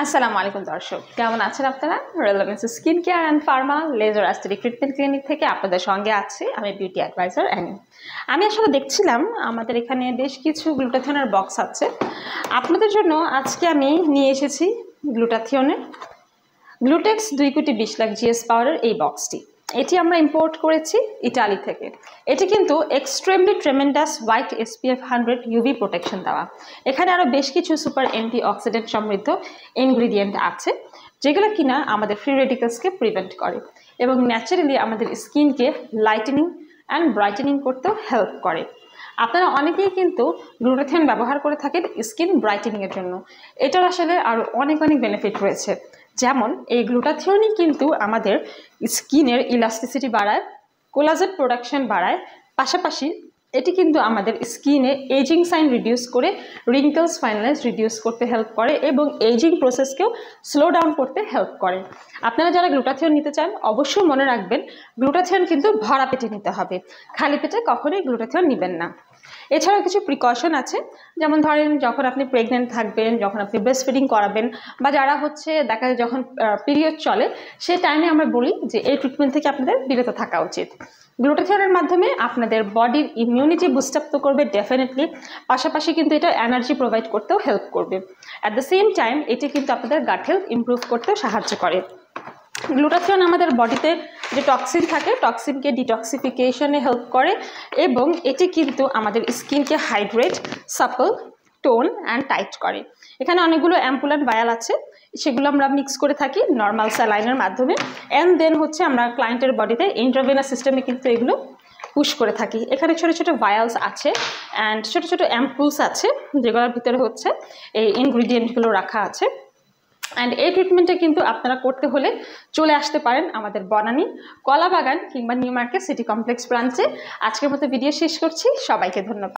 আসসালামু আলাইকুম দর্শক, কেমন আছেন আপনারা? Relevance skin care and pharma laser aesthetic treatment clinic থেকে আপনাদের সঙ্গে আছি আমি বিউটি অ্যাডভাইজার অ্যানি। আমি আসলে দেখছিলাম আমাদের এখানে বেশ কিছু গ্লুটাথিয়নের বক্স আছে। আপনাদের জন্য আজকে আমি নিয়ে এসেছি গ্লুটাথিয়নের গ্লুটেক্স 2 কোটি 20 লাখ জিএস পাওয়ারের এই বক্সটি। এটি আমরা ইম্পোর্ট করেছি ইটালি থেকে। এটি কিন্তু extremely tremendous white SPF 100 UV protection দেওয়া। এখানে আরও বেশ কিছু সুপার অ্যান্টিঅক্সিডেন্ট সমৃদ্ধ ইনগ্রিডিয়েন্ট আছে, যেগুলো কিনা আমাদের ফ্রি রেডিক্যালসকে প্রিভেন্ট করে এবং ন্যাচারালি আমাদের স্কিনকে লাইটেনিং অ্যান্ড ব্রাইটেনিং করতেও হেল্প করে। আপনারা অনেকেই কিন্তু গ্লুটাথিয়ন ব্যবহার করে থাকেন স্কিন ব্রাইটেনিংয়ের জন্য। এটার আসলে আরও অনেক বেনিফিট রয়েছে। যেমন এই গ্লুটাথিয়নই কিন্তু আমাদের স্কিনের ইলাস্টিসিটি বাড়ায়, কোলাজেন প্রোডাকশন বাড়ায়, পাশাপাশি এটি কিন্তু আমাদের স্কিনে এজিং সাইন রিডিউস করে রিঙ্কেলস ফাইনালাইজ রিডিউস করতে হেল্প করে এবং এজিং প্রসেসকেও স্লো ডাউন করতে হেল্প করে। আপনারা যারা গ্লুটাথিয়ন নিতে চান অবশ্যই মনে রাখবেন গ্লুটাথিয়ন কিন্তু ভরা পেটে নিতে হবে, খালি পেটে কখনোই গ্লুটাথিয়ন নেবেন না। এছাড়াও কিছু প্রিকশন আছে, যেমন ধরেন যখন আপনি প্রেগনেন্ট থাকবেন, যখন আপনি ব্রেস্ট ফিডিং করাবেন, বা যারা দেখা যায় যখন পিরিয়ড চলে সেই টাইমে আমরা বলি যে এই ট্রিটমেন্ট থেকে আপনাদের বিরত থাকা উচিত। গ্লুটাথিয়নের মাধ্যমে আপনাদের বডির ইমিউনিটি বুস্ট আপ তো করবে ডেফিনেটলি, পাশাপাশি কিন্তু এটা এনার্জি প্রোভাইড করতেও হেল্প করবে। অ্যাট দ্য সেম টাইম এটি কিন্তু আপনাদের গাট হেলথ ইমপ্রুভ করতেও সাহায্য করে। গ্লুটাথিয়ন আমাদের বডিতে যে টক্সিন থাকে টক্সিনকে ডিটক্সিফিকেশনে হেল্প করে এবং এটি কিন্তু আমাদের স্কিনকে hydrate, supple, tone and tight করে। এখানে অনেকগুলো অ্যাম্পুলেন্ট ভায়াল আছে, সেগুলো আমরা মিক্স করে থাকি নর্মাল স্যালাইনের মাধ্যমে, অ্যান্ড দেন আমরা ক্লায়েন্টের বডিতে ইন্ট্রাভেনাস সিস্টেমে কিন্তু এগুলো পুশ করে থাকি। এখানে ছোটো ছোটো ভায়ালস আছে অ্যান্ড ছোটো ছোটো অ্যাম্পুলস আছে, যেগুলোর ভিতরে এই ইনগ্রিডিয়েন্টগুলো রাখা আছে। অ্যান্ড এই ট্রিটমেন্টে কিন্তু আপনারা করতে হলে চলে আসতে পারেন আমাদের বনানী, কলাবাগান কিংবা নিউ মার্কেট সিটি কমপ্লেক্স ব্রাঞ্চে। আজকের মতো ভিডিও শেষ করছি, সবাইকে ধন্যবাদ।